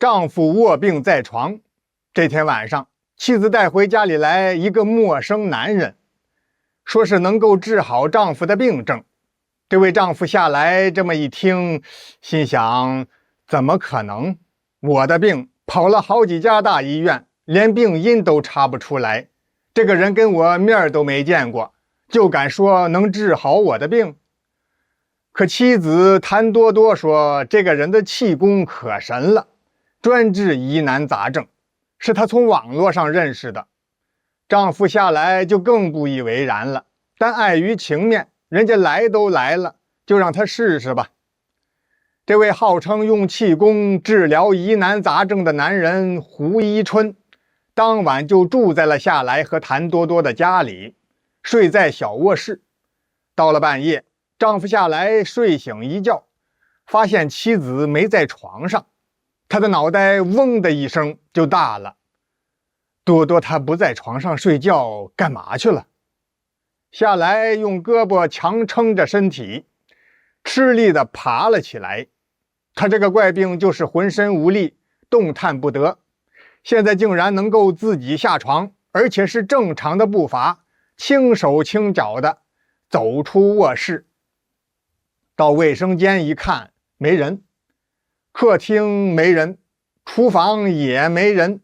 丈夫臥病在床。這天晚上，妻子帶回家裡來一個陌生男人，說是能夠治好丈夫的病症。這位丈夫下來這麼一聽，心想：怎麼可能？我的病跑了好幾家大醫院，連病因都查不出來。這個人跟我面都沒見過，就敢說能治好我的病？可妻子譚多多說，這個人的氣功可神了，專治疑難雜症，是他從網絡上認識的。丈夫下來就更不以為然了，但礙於情面，人家來都来了，就讓他試試吧。這位號稱用氣功治療疑難雜症的男人胡一春，當晚就住在了夏來和譚多多的家裡，睡在小臥室。到了半夜，丈夫下來睡醒一覺，發現妻子沒在床上，他的腦袋嗡的一聲就大了。多多他不在床上睡覺幹嘛去了？下來用胳膊強撐着身體，吃力地爬了起來。他這個怪病就是渾身無力，動彈不得，現在竟然能夠自己下床，而且是正常的步伐，輕手輕腳的走出臥室。到衛生間一看，沒人，客廳沒人，廚房也沒人。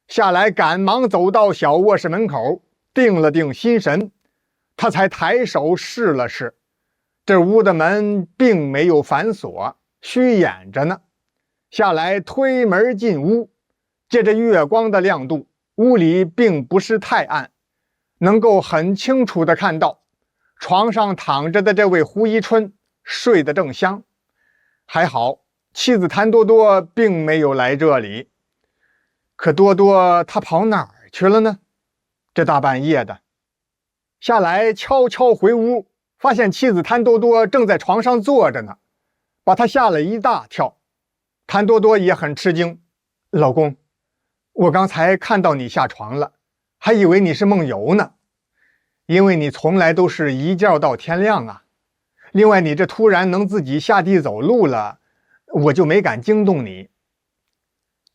下來趕忙走到小臥室門口，定了定心神，他才抬手試了試，這屋的门並沒有反鎖，虛掩着呢。下來推門進屋，借着月光的亮度，屋裡並不是太暗，能夠很清楚地看到床上躺着的這位胡一春睡得正香。還好妻子譚多多並沒有來這裡。可多多他跑哪兒去了呢？這大半夜的。下來悄悄回屋，發現妻子譚多多正在床上坐着呢，把他嚇了一大跳。譚多多也很吃驚，老公，我剛才看到你下床了，還以為你是夢遊呢，因為你從來都是一覺到天亮啊。另外你這突然能自己下地走路了，我就沒敢驚動你。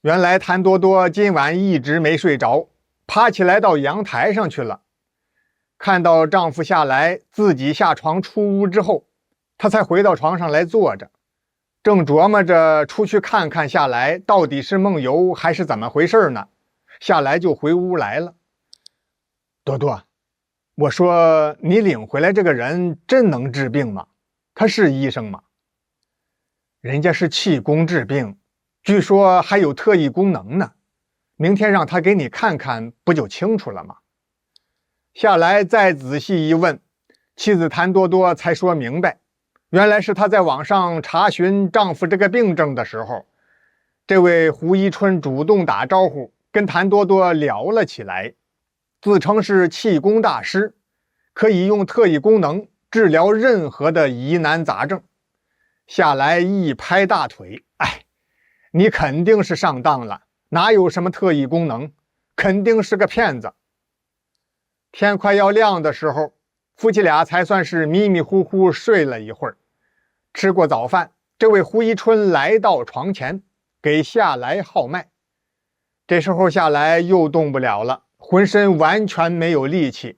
原來譚多多今晚一直沒睡着，爬起来到陽台上去了。看到丈夫下來自己下床出屋之後，她才回到床上來坐着，正琢磨着出去看看下來到底是夢遊還是怎麼回事呢。下來就回屋來了。多多，我說你領回来這個人真能治病嗎？他是醫生嗎？人家是氣功治病，據說還有特異功能呢，明天讓他給你看看，不就清楚了嗎？下來再仔細一問，妻子譚多多才說明白，原來是她在網上查詢丈夫這個病症的時候，這位胡一春主動打招呼，跟譚多多聊了起来，自稱是氣功大師，可以用特異功能治療任何的疑难雜症。下來一拍大腿，哎，你肯定是上當了，哪有什麼特異功能，肯定是個騙子。天快要亮的時候，夫妻倆才算是迷迷糊糊睡了一會兒。吃過早飯，這位胡一春來到床前，給下來號脈。這時候下來又動不了了，渾身完全沒有力氣。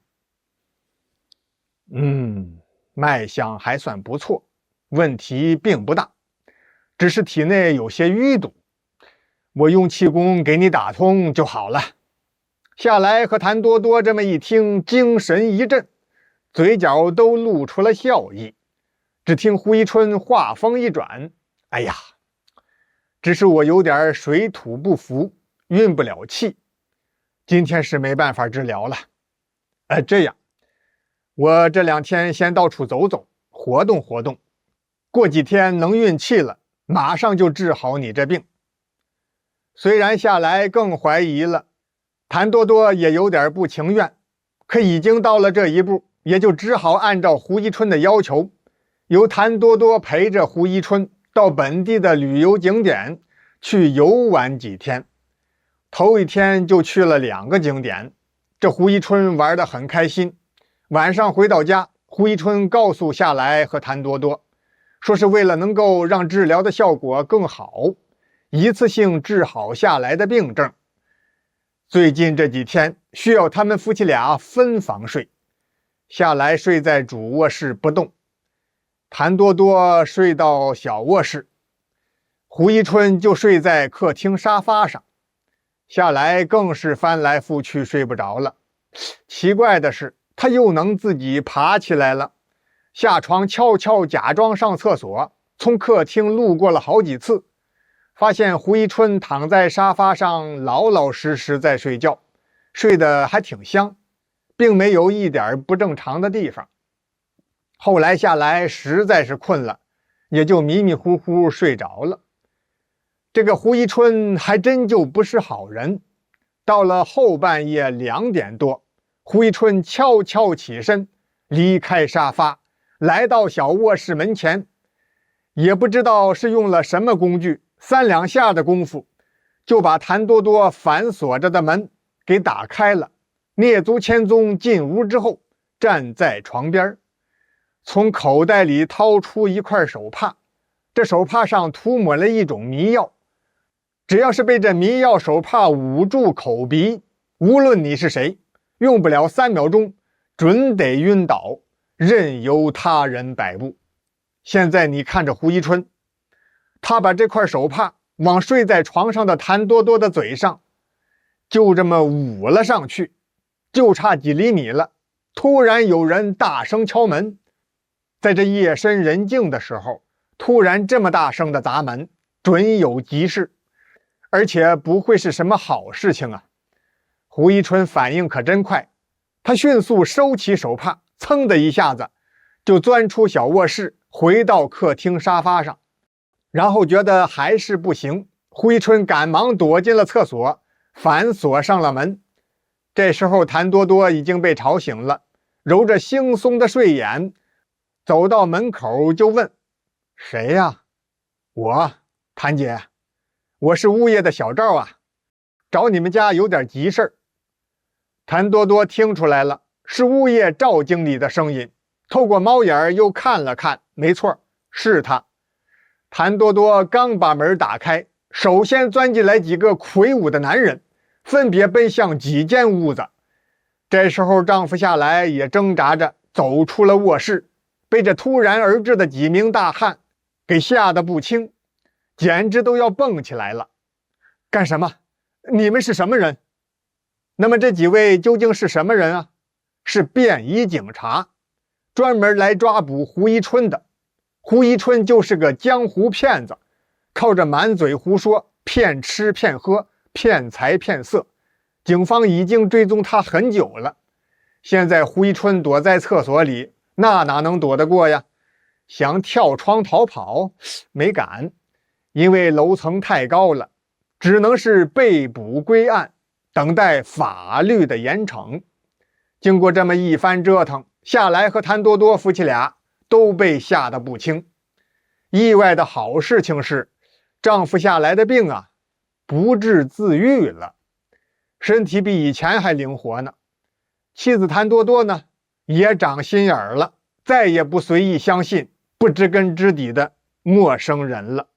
脈象還算不錯，問題並不大，只是體內有些淤堵，我用氣功給你打通就好了。下來和譚多多這麼一聽，精神一振，嘴角都露出了笑意。只聽胡一春話鋒一轉，哎呀，只是我有點水土不服，運不了氣，今天是没办法治療了。這樣，我这2天先到處走走，活動活動，過幾天能運氣了，馬上就治好你這病。雖然下來更懷疑了，譚多多也有點不情願，可已經到了這一步，也就只好按照胡一春的要求，由譚多多陪着胡一春到本地的旅遊景點去遊玩幾天。頭一天就去了2個景點，這胡一春玩得很開心。晚上回到家，胡一春告訴下來和譚多多，說是為了能夠讓治療的效果更好，一次性治好下來的病症。最近這幾天需要他們夫妻倆分房睡，下來睡在主臥室不動，谭多多睡到小臥室，胡一春就睡在客廳沙發上，下來更是翻來覆去睡不着了。奇怪的是，他又能自己爬起來了，下床悄悄假裝上廁所，從客廳路過了好幾次，發現胡一春躺在沙發上老老實實在睡覺，睡得還挺香，並沒有一點不正常的地方。後來下來實在是困了，也就迷迷糊糊睡着了。這個胡一春還真就不是好人。到了後半夜2點多，胡一春悄悄起身，離開沙發，來到小臥室門前，也不知道是用了什麼工具，3兩下的功夫，就把谭多多反鎖着的门給打開了。躡足千蹤進屋之後，站在床邊，從口袋裡掏出一塊手帕，這手帕上塗抹了一種迷藥，只要是被這迷藥手帕捂住口鼻，無論你是誰，用不了3秒鐘準得暈倒，任由他人摆布。現在你看着胡一春，他把這塊手帕往睡在床上的谭多多的嘴上就這麼捂了上去，就差幾厘米了。突然有人大聲敲门，在這夜深人靜的时候，突然这麼大聲的砸門，準有急事，而且不會是什麼好事情啊。胡一春反應可真快，他迅速收起手帕，噌的一下子就鑽出小臥室，回到客廳沙發上，然後覺得還是不行，胡一春趕忙躲進了廁所，反鎖上了門。這時候谭多多已經被吵醒了，揉着惺忪的睡眼，走到門口就問：誰呀？我，谭姐，我是物業的小趙啊，找你們家有點急事兒。谭多多听出來了，是物業趙經理的聲音，透過貓眼又看了看，沒錯，是他。谭多多剛把門打開，首先鑽進來幾個魁梧的男人，分別奔向幾間屋子。這時候丈夫下來也掙扎着走出了臥室，被這突然而至的幾名大漢給嚇得不輕，簡直都要蹦起來了。幹什麼？你們是什麼人？那麼這幾位究竟是什麼人啊？是便衣警察，專門來抓捕胡一春的。胡一春就是個江湖騙子，靠着滿嘴胡說，騙吃騙喝，騙財騙色，警方已經追蹤他很久了。現在胡一春躲在廁所裡，那哪能躲得過呀？想跳窗逃跑，沒敢，因為樓層太高了，只能是被捕歸案，等待法律的嚴懲。經過這麼一番折騰，下來和譚多多夫妻倆都被嚇得不輕。意外的好事情是，丈夫下來的病啊，不治自癒了，身體比以前還靈活呢。妻子譚多多呢，也長心眼兒了，再也不隨意相信不知根知底的陌生人了。